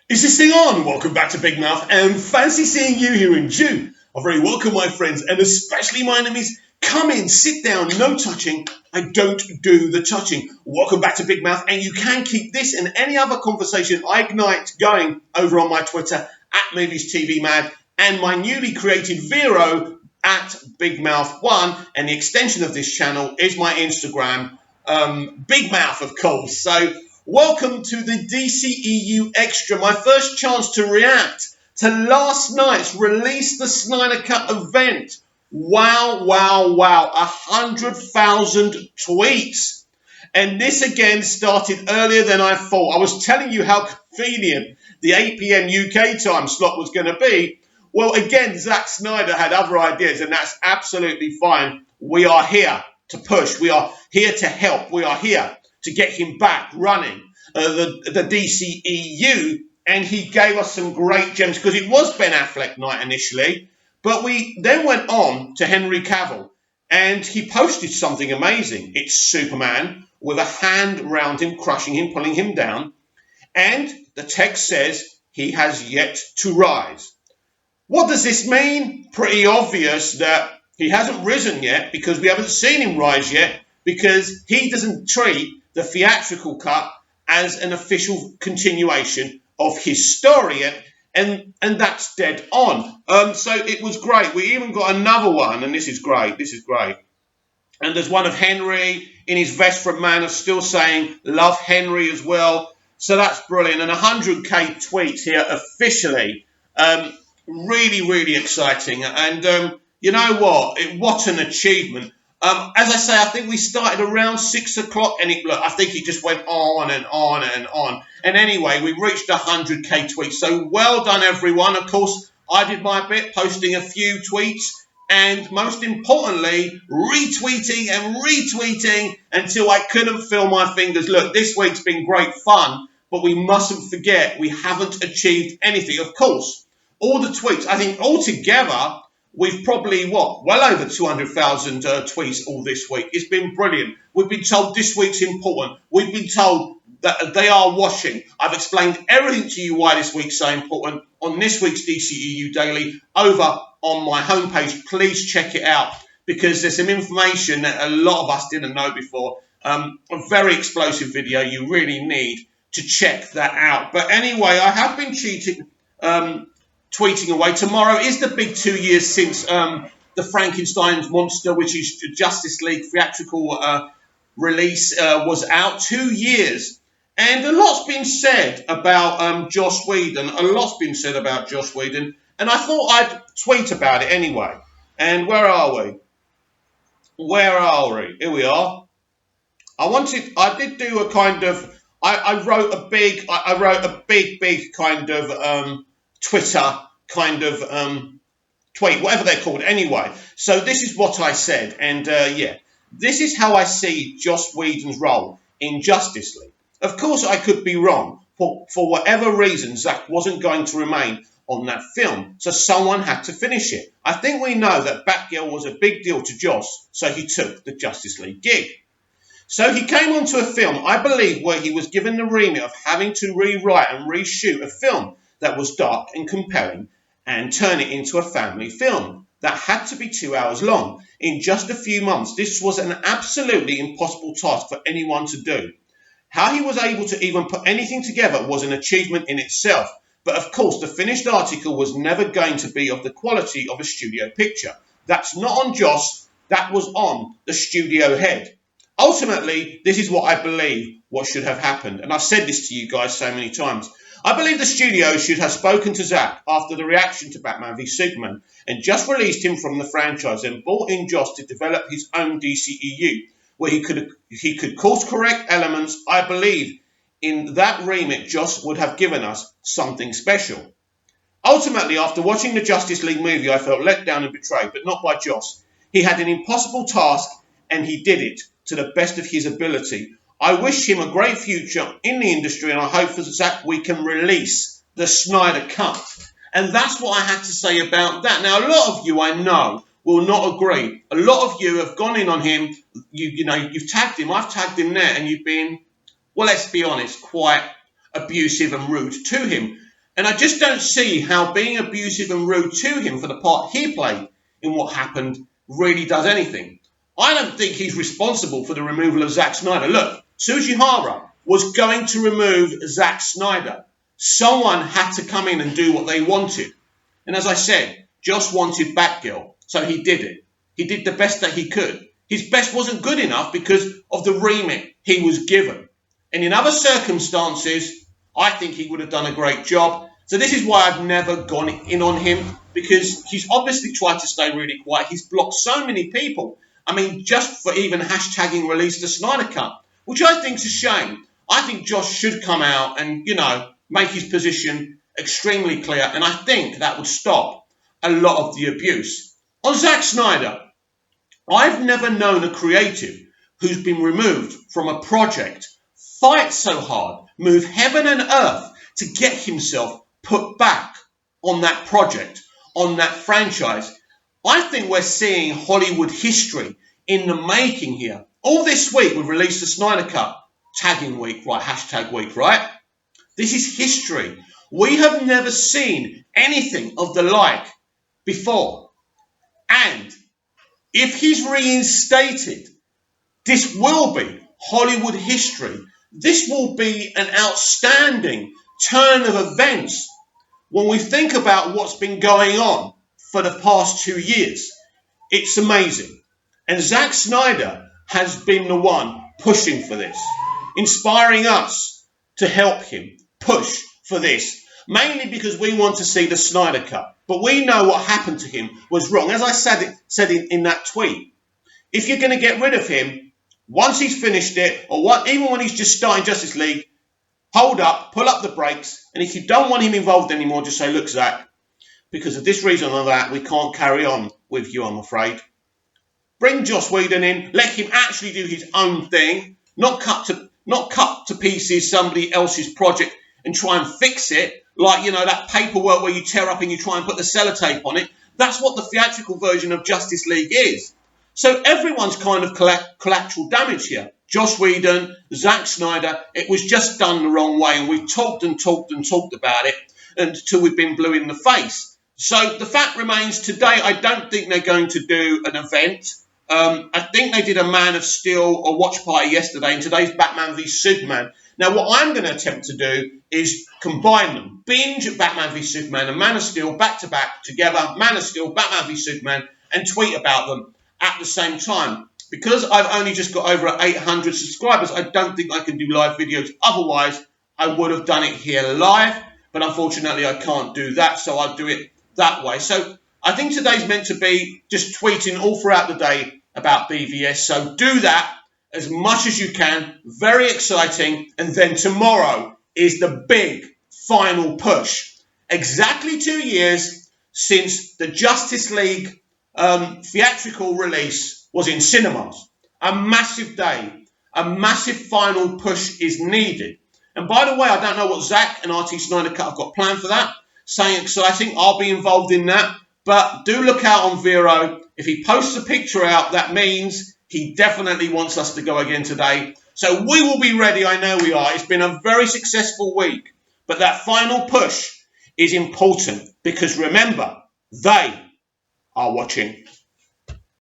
Is this thing on? Welcome back to Big Mouth, and fancy seeing you here in June. I'm very welcome, my friends, and especially my enemies. Come in, sit down, no touching. I don't do the touching. Welcome back to Big Mouth, and you can keep this and any other conversation I ignite going over on my Twitter at Movies TV Mad and my newly created Vero at Big Mouth 1, and the extension of this channel is my Instagram, Big Mouth, of course. So welcome to the dceu Extra, my first chance to react to last night's Release the Snyder Cut event. Wow, 100,000 tweets. And this again started earlier than I thought. I was telling you how convenient the 8 p.m. UK time slot was going to be. Well, again, Zack Snyder had other ideas, and that's absolutely fine. We are here to push. We are here to help. We are here to get him back running the dceu, and he gave us some great gems because it was Ben Affleck night initially, but we then went on to Henry Cavill, and he posted something amazing. It's Superman with a hand round him, crushing him, pulling him down, and the text says he has yet to rise. What does this mean? Pretty obvious that he hasn't risen yet, because we haven't seen him rise yet, because he doesn't treat the theatrical cut as an official continuation of his story, and that's dead on. So it was great. We even got another one, and this is great. And there's one of Henry in his vest from Man of Steel saying, "Love Henry" as well. So that's brilliant. And 100k tweets here officially. Really exciting. And you know what? What an achievement. As I say, I think we started around 6 o'clock, and I think it just went on and on and on. And anyway, we reached 100k tweets. So well done, everyone. Of course, I did my bit, posting a few tweets, and most importantly, retweeting and retweeting until I couldn't feel my fingers. Look, this week's been great fun, but we mustn't forget we haven't achieved anything. Of course, all the tweets, I think altogether, we've probably, well over 200,000 tweets all this week. It's been brilliant. We've been told this week's important. We've been told that they are washing. I've explained everything to you why this week's so important on this week's DCEU Daily over on my homepage. Please check it out, because there's some information that a lot of us didn't know before. A very explosive video. You really need to check that out. But anyway, I have been tweeting away. Tomorrow is the big 2 years since the Frankenstein's Monster, which is Justice League theatrical release, was out. 2 years. And a lot's been said about Joss Whedon. And I thought I'd tweet about it anyway. And where are we? Here we are. I did do a kind of, I wrote a big kind of Twitter kind of tweet, whatever they're called anyway. So this is what I said, and this is how I see Joss Whedon's role in Justice League. Of course, I could be wrong. For whatever reason, Zack wasn't going to remain on that film, so someone had to finish it. I think we know that Batgirl was a big deal to Joss, so he took the Justice League gig. So he came onto a film, I believe, where he was given the remit of having to rewrite and reshoot a film that was dark and compelling and turn it into a family film that had to be 2 hours long. In just a few months, this was an absolutely impossible task for anyone to do. How he was able to even put anything together was an achievement in itself. But of course, the finished article was never going to be of the quality of a studio picture. That's not on Joss, that was on the studio head. Ultimately, this is what I believe what should have happened. And I've said this to you guys so many times. I believe the studio should have spoken to Zack after the reaction to Batman v Superman and just released him from the franchise and brought in Joss to develop his own DCEU, where he could course correct elements. I believe in that remit, Joss would have given us something special. Ultimately, after watching the Justice League movie, I felt let down and betrayed, but not by Joss. He had an impossible task, and he did it to the best of his ability. I wish him a great future in the industry, and I hope for Zack we can release the Snyder Cut. And that's what I had to say about that. Now, a lot of you, I know, will not agree. A lot of you have gone in on him. You've tagged him. I've tagged him there, and you've been, well, let's be honest, quite abusive and rude to him. And I just don't see how being abusive and rude to him for the part he played in what happened really does anything. I don't think he's responsible for the removal of Zack Snyder. Look, Tsujihara was going to remove Zack Snyder. Someone had to come in and do what they wanted. And as I said, Joss wanted Batgirl, so he did it. He did the best that he could. His best wasn't good enough because of the remit he was given. And in other circumstances, I think he would have done a great job. So this is why I've never gone in on him, because he's obviously tried to stay really quiet. He's blocked so many people. I mean, just for even hashtagging release the Snyder Cut, which I think is a shame. I think Josh should come out and, make his position extremely clear. And I think that would stop a lot of the abuse. On Zack Snyder, I've never known a creative who's been removed from a project fight so hard, move heaven and earth to get himself put back on that project, on that franchise. I think we're seeing Hollywood history in the making here. All this week we've released the Snyder Cut, tagging week, right? Hashtag week, right? This is history. We have never seen anything of the like before. And if he's reinstated, this will be Hollywood history. This will be an outstanding turn of events when we think about what's been going on for the past 2 years. It's amazing. And Zack Snyder has been the one pushing for this, inspiring us to help him push for this, mainly because we want to see the Snyder Cut. But we know what happened to him was wrong. As I said in that tweet, if you're going to get rid of him, once he's finished it, or even when he's just starting Justice League, hold up, pull up the brakes, and if you don't want him involved anymore, just say, look, Zack, because of this reason or that, we can't carry on with you, I'm afraid. Bring Joss Whedon in, let him actually do his own thing, not cut to pieces somebody else's project and try and fix it, like, that paperwork where you tear up and you try and put the sellotape on it. That's what the theatrical version of Justice League is. So everyone's kind of collateral damage here. Joss Whedon, Zack Snyder, it was just done the wrong way, and we've talked and talked and talked about it until we've been blue in the face. So the fact remains today, I don't think they're going to do an event. I think they did a Man of Steel or watch party yesterday, and today's Batman v Superman. Now, what I'm going to attempt to do is combine them. Binge Batman v Superman and Man of Steel back-to-back together, Man of Steel, Batman v Superman, and tweet about them at the same time. Because I've only just got over 800 subscribers, I don't think I can do live videos. Otherwise, I would have done it here live, but unfortunately I can't do that, so I'll do it that way. So I think today's meant to be just tweeting all throughout the day about BVS, so do that as much as you can. Very exciting. And then tomorrow is the big final push. Exactly 2 years since the Justice League theatrical release was in cinemas. A massive day. A massive final push is needed. And by the way, I don't know what Zack and RT Snyder Cut have got planned for that. Saying exciting. I'll be involved in that. But do look out on Vero. If he posts a picture out, that means he definitely wants us to go again today. So we will be ready. I know we are. It's been a very successful week. But that final push is important because remember, they are watching.